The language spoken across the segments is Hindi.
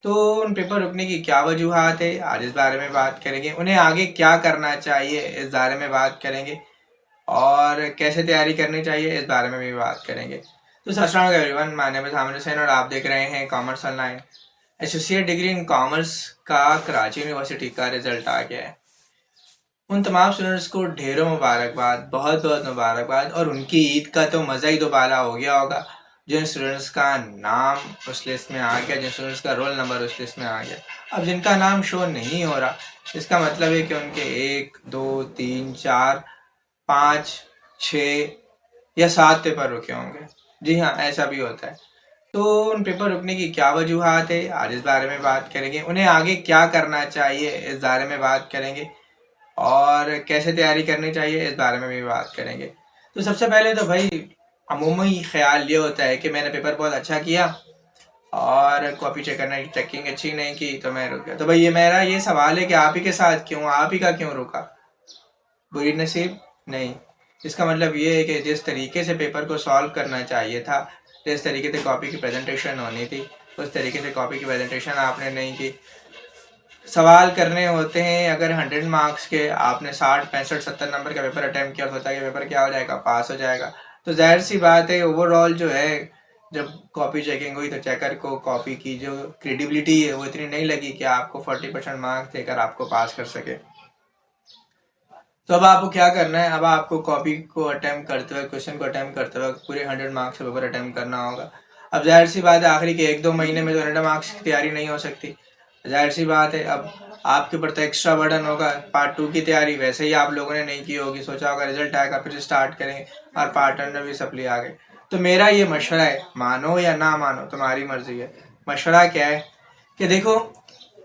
तो उन पेपर रुकने की क्या वजूहात है, आज इस बारे में बात करेंगे। उन्हें आगे क्या करना चाहिए, इस बारे में बात करेंगे। और कैसे तैयारी करनी चाहिए, इस बारे में भी बात करेंगे। तो अस्सलाम वालेकुम everyone, my name is Hamid Hussain और आप देख रहे हैं commerce online. Associate degree in commerce का कराची यूनिवर्सिटी का रिजल्ट आ गया है। उन तमाम स्टूडेंट्स को ढेरों मुबारकबाद, बहुत बहुत मुबारकबाद। और उनकी ईद का तो मज़ा ही दोबारा हो गया होगा। जिन स्टूडेंट्स का नाम उस लिस्ट में आ गया, जिन स्टूडेंट्स का रोल नंबर उस लिस्ट में आ गया। अब जिनका नाम शो नहीं हो रहा, इसका मतलब है कि उनके 1 2 3 4 5 6 या 7 पेपर रुके होंगे। जी हाँ, ऐसा भी होता है। तो उन पेपर रुकने की क्या वजूहात है, आज इस बारे में बात करेंगे। उन्हें आगे क्या करना चाहिए, इस बारे में बात करेंगे। और कैसे तैयारी करनी चाहिए, इस बारे में भी बात करेंगे। तो सबसे पहले तो भाई अमूमी ख्याल ये होता है कि मैंने पेपर बहुत अच्छा किया और कॉपी चेक करने की चेकिंग अच्छी नहीं की तो मैं रुक गया। तो भाई ये मेरा ये सवाल है कि आप ही के साथ क्यों, आप ही का क्यों रुका? बुरी नसीब नहीं। इसका मतलब ये है कि जिस तरीके से पेपर को सॉल्व करना चाहिए था, जिस तरीके से कॉपी की प्रेजेंटेशन होनी थी, उस तरीके से कॉपी की प्रेजेंटेशन आपने नहीं की। सवाल करने होते हैं अगर 100 मार्क्स के, आपने 60 65 70 नंबर का पेपर अटैम्प्ट किया, होता है कि पेपर क्या हो जाएगा, पास हो जाएगा। तो जाहिर सी बात है ओवरऑल जो है, जब कॉपी चेकिंग हुई तो चेकर को कॉपी की जो क्रेडिबिलिटी है वो इतनी नहीं लगी कि आपको 40% मार्क्स देकर आपको पास कर सके। तो अब आपको क्या करना है, अब आपको कॉपी को अटैम्प्ट करते वक्त, क्वेश्चन को अटैम्प्ट करते वक्त पूरे 100 मार्क्स का पेपर अटैम्प्ट करना होगा। अब जाहिर सी बात है आखिरी के 1-2 महीने में तो 100 मार्क्स की तैयारी नहीं हो सकती। जाहिर सी बात है अब आपके ऊपर तो एक्स्ट्रा बर्डन होगा। पार्ट 2 की तैयारी वैसे ही आप लोगों ने नहीं की होगी, सोचा होगा रिजल्ट आएगा फिर स्टार्ट करेंगे, और पार्ट 1 में भी सप्ली आ गई। तो मेरा ये मशवरा है, मानो या ना मानो तुम्हारी मर्जी है। मशवरा क्या है कि देखो,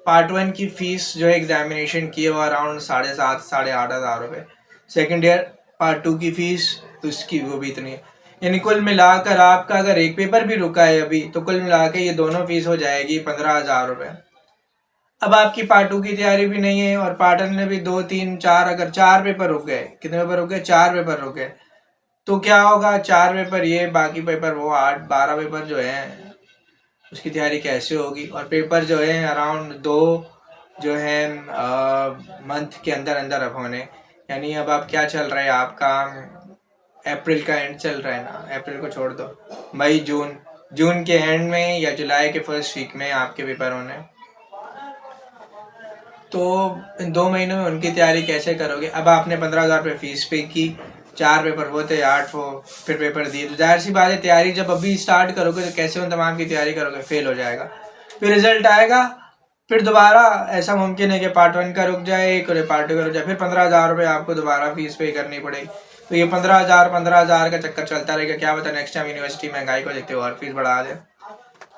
पार्ट 1 की फीस जो है एग्जामिनेशन की है वो अराउंड 7,500 8,500 रुपये। सेकेंड ईयर पार्ट 2 की फीस उसकी वो भी इतनी है। यानी कुल मिलाकर आपका अगर एक पेपर भी रुका है अभी, तो कुल मिलाकर ये दोनों फीस हो जाएगी 15,000 रुपये। अब आपकी पार्ट 2 की तैयारी भी नहीं है और पार्ट 1 में भी 2 3 4, अगर 4 पेपर रुक गए, कितने पेपर रुक गए, 4 पेपर रुक गए, तो क्या होगा, 4 पेपर ये, बाकी पेपर वो, 8-12 पेपर जो है उसकी तैयारी कैसे होगी। और पेपर जो है अराउंड 2 जो है मंथ के अंदर अंदर अब होने। यानी अब आप क्या चल रहा है आपका, अप्रैल का एंड चल रहा है ना, अप्रैल को छोड़ दो, मई जून, जून के एंड में या जुलाई के फर्स्ट वीक में आपके पेपर होने। तो इन 2 महीनों में उनकी तैयारी कैसे करोगे? अब आपने 15,000 रुपये फीस पे की, 4 पेपर वो थे, 8 वो फिर पेपर दिए, तो जाहिर सी बात है तैयारी जब अभी स्टार्ट करोगे तो कैसे उन तमाम की तैयारी करोगे, फेल हो जाएगा। फिर रिजल्ट आएगा, फिर दोबारा ऐसा मुमकिन है कि पार्ट 1 का रुक जाए, एक और पार्ट 2 का रुक जाए, फिर 15,000 रुपये आपको दोबारा फीस पे करनी पड़ेगी। तो ये 15,000 का चक्कर चलता रहेगा। क्या पता नेक्स्ट टाइम यूनिवर्सिटी महंगाई को देखते हुए और फीस बढ़ा दे।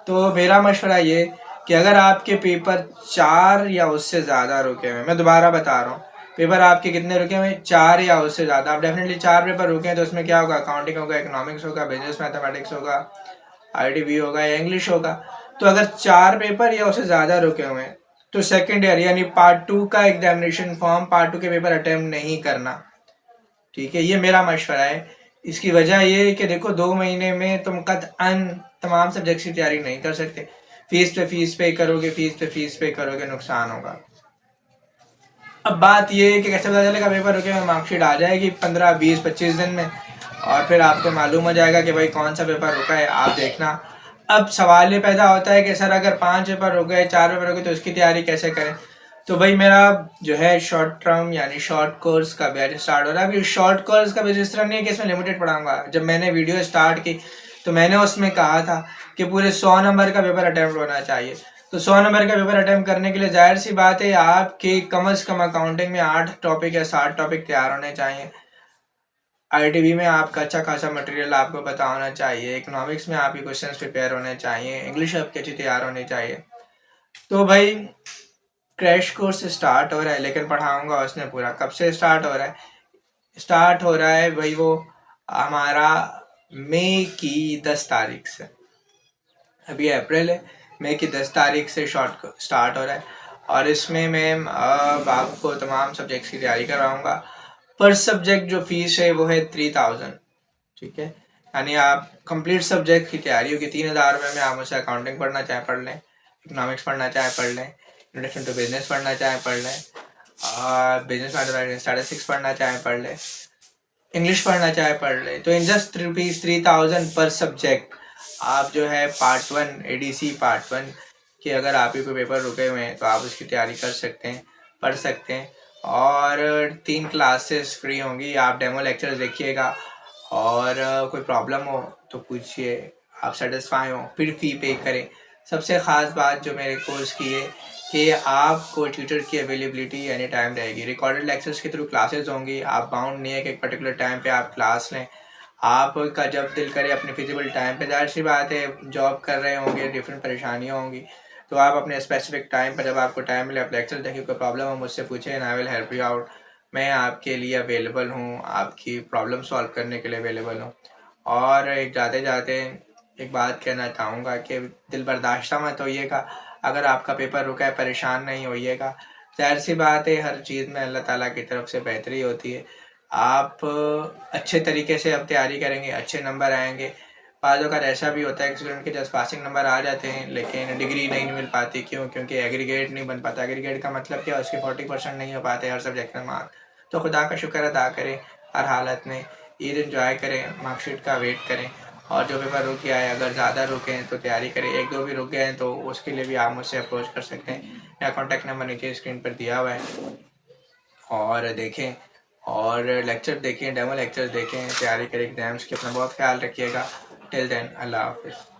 तो मेरा मशवरा ये कि अगर आपके पेपर 4 या उससे ज़्यादा रुके हुए, मैं दोबारा बता रहा हूँ, पेपर आपके कितने रुके हुए, 4 या उससे ज़्यादा, आप डेफिनेटली 4 पेपर रुके हैं तो उसमें क्या होगा, अकाउंटिंग होगा, इकोनॉमिक्स होगा, बिजनेस मैथमेटिक्स होगा, ITB होगा या इंग्लिश होगा। तो अगर 4 पेपर या उससे ज़्यादा रुके हुए हैं तो सेकेंड ईयर यानी पार्ट 2 का एग्जामिनेशन फॉर्म, पार्ट 2 के पेपर अटेम्प्ट नहीं करना। ठीक है, ये मेरा मशवरा है। इसकी वजह ये है कि देखो 2 महीने में तुम कतअन तमाम सब्जेक्ट्स की तैयारी नहीं कर सकते। फीस पे करोगे, फीस पे करोगे, नुकसान होगा। अब बात ये है कि कैसे पता चलेगा पेपर रुके में, मार्कशीट आ जाएगी 15 20 25 दिन में और फिर आपको मालूम हो जाएगा कि भाई कौन सा पेपर रुका है, आप देखना। अब सवाल ये पैदा होता है कि सर अगर 5 पेपर रुक गए, 4 पेपर रुक गए तो उसकी तैयारी कैसे करें? तो भाई मेरा जो है शॉर्ट टर्म यानी शॉर्ट कोर्स का बैच स्टार्ट हो रहा है। अभी शॉर्ट कोर्स का बैच इस तरह नहीं है कि इसमें लिमिटेड पढ़ाऊंगा। जब मैंने वीडियो स्टार्ट की तो मैंने उसमें कहा था कि पूरे 100 नंबर का पेपर अटैम्प्ट होना चाहिए। तो 100 नंबर का पेपर अटैम्प्ट करने के लिए जाहिर सी बात है आपके कम से कम अकाउंटिंग में 8 टॉपिक या 7 टॉपिक तैयार होने चाहिए। ITB में आपका अच्छा खासा मटेरियल आपको पता होना चाहिए, इकोनॉमिक्स में आपके क्वेश्चंस प्रिपेयर होने चाहिए, इंग्लिश आपकी अच्छी तैयार होनी चाहिए। तो भाई क्रैश कोर्स स्टार्ट हो रहा है, लेकिन पढ़ाऊंगा उसने पूरा। कब से स्टार्ट हो रहा है? स्टार्ट हो रहा है भाई वो हमारा मई की 10 तारीख से। अभी अप्रैल है, मई की 10 तारीख से शॉर्ट स्टार्ट हो रहा है और इसमें मैं आपको तमाम सब्जेक्ट्स की तैयारी करवाऊंगा। पर सब्जेक्ट जो फीस है वो है 3,000। ठीक है, यानी आप कंप्लीट सब्जेक्ट की तैयारी होगी 3,000 रुपये में। आप मुझसे अकाउंटिंग पढ़ना चाहे पढ़ लें, इकोनॉमिक्स पढ़ना चाहे पढ़ लें, इंट्रोडक्शन टू बिजनेस पढ़ना चाहे पढ़ लें, बिजनेस मैथमेटिक्स स्टैटिस्टिक्स पढ़ना चाहे पढ़ लें, इंग्लिश पढ़ना चाहे पढ़ लें। तो इन जस्ट ₹3000 पर सब्जेक्ट आप जो है पार्ट 1 एडीसी पार्ट 1 कि अगर आप ही कोई पेपर रुके हुए हैं तो आप उसकी तैयारी कर सकते हैं, पढ़ सकते हैं। और 3 क्लासेस फ्री होंगी, आप डेमो लेक्चर्स देखिएगा और कोई प्रॉब्लम हो तो पूछिए, आप सेटिस्फाई हो फिर फ़ी पे करें। सबसे ख़ास बात जो मेरे कोर्स की है कि आपको ट्यूटर की अवेलेबिलिटी एनी टाइम रहेगी। रिकॉर्डेड लेक्चर्स के थ्रू क्लासेस होंगी, आप बाउंड नहीं है कि एक पर्टिकुलर टाइम पे आप क्लास लें। आपका जब दिल करे अपने फिजिबल टाइम पे, ज़ाहिर सी बात है जॉब कर रहे होंगे, डिफरेंट परेशानियाँ होंगी, तो आप अपने स्पेसिफिक टाइम पर जब आपको टाइम मिले आप लेक्चर देखिए, कोई प्रॉब्लम हो मुझसे पूछें and I will help you out. मैं आपके लिए अवेलेबल हूँ, आपकी प्रॉब्लम सॉल्व करने के लिए अवेलेबल हूँ। और एक जाते जाते एक बात कहना चाहूँगा कि दिल बर्दाश्त मत होइएगा, अगर आपका पेपर रुका है परेशान नहीं होइएगा। ज़ाहिर सी बात है हर चीज़ में अल्लाह ताला की तरफ से बेहतरी होती है। आप अच्छे तरीके से अब तैयारी करेंगे, अच्छे नंबर आएंगे। बाज़ औक़ात ऐसा भी होता है कि स्टूडेंट के जस्ट पासिंग नंबर आ जाते हैं लेकिन डिग्री नहीं मिल पाती। क्यों? क्योंकि एग्रीगेट नहीं बन पाता। एग्रीगेट का मतलब क्या, उसके 40% नहीं हो पाते हर सब्जेक्ट में मार्क। तो खुदा का शुक्र अदा करें हर हालत में, ईद एंजॉय करें, मार्कशीट का वेट करें। और जो पेपर रुक गया है, अगर ज़्यादा रुके हैं तो तैयारी करें, 1-2 भी रुक गए हैं तो उसके लिए भी आप मुझसे अप्रोच कर सकते हैं। मेरा कॉन्टैक्ट नंबर नीचे स्क्रीन पर दिया हुआ है। और देखें और लेक्चर देखें, डेमो लेक्चर देखें, तैयारी करें एग्ज़ाम्स की। अपना बहुत ख्याल रखिएगा। टिल देन अल्लाह हाफ़िज़।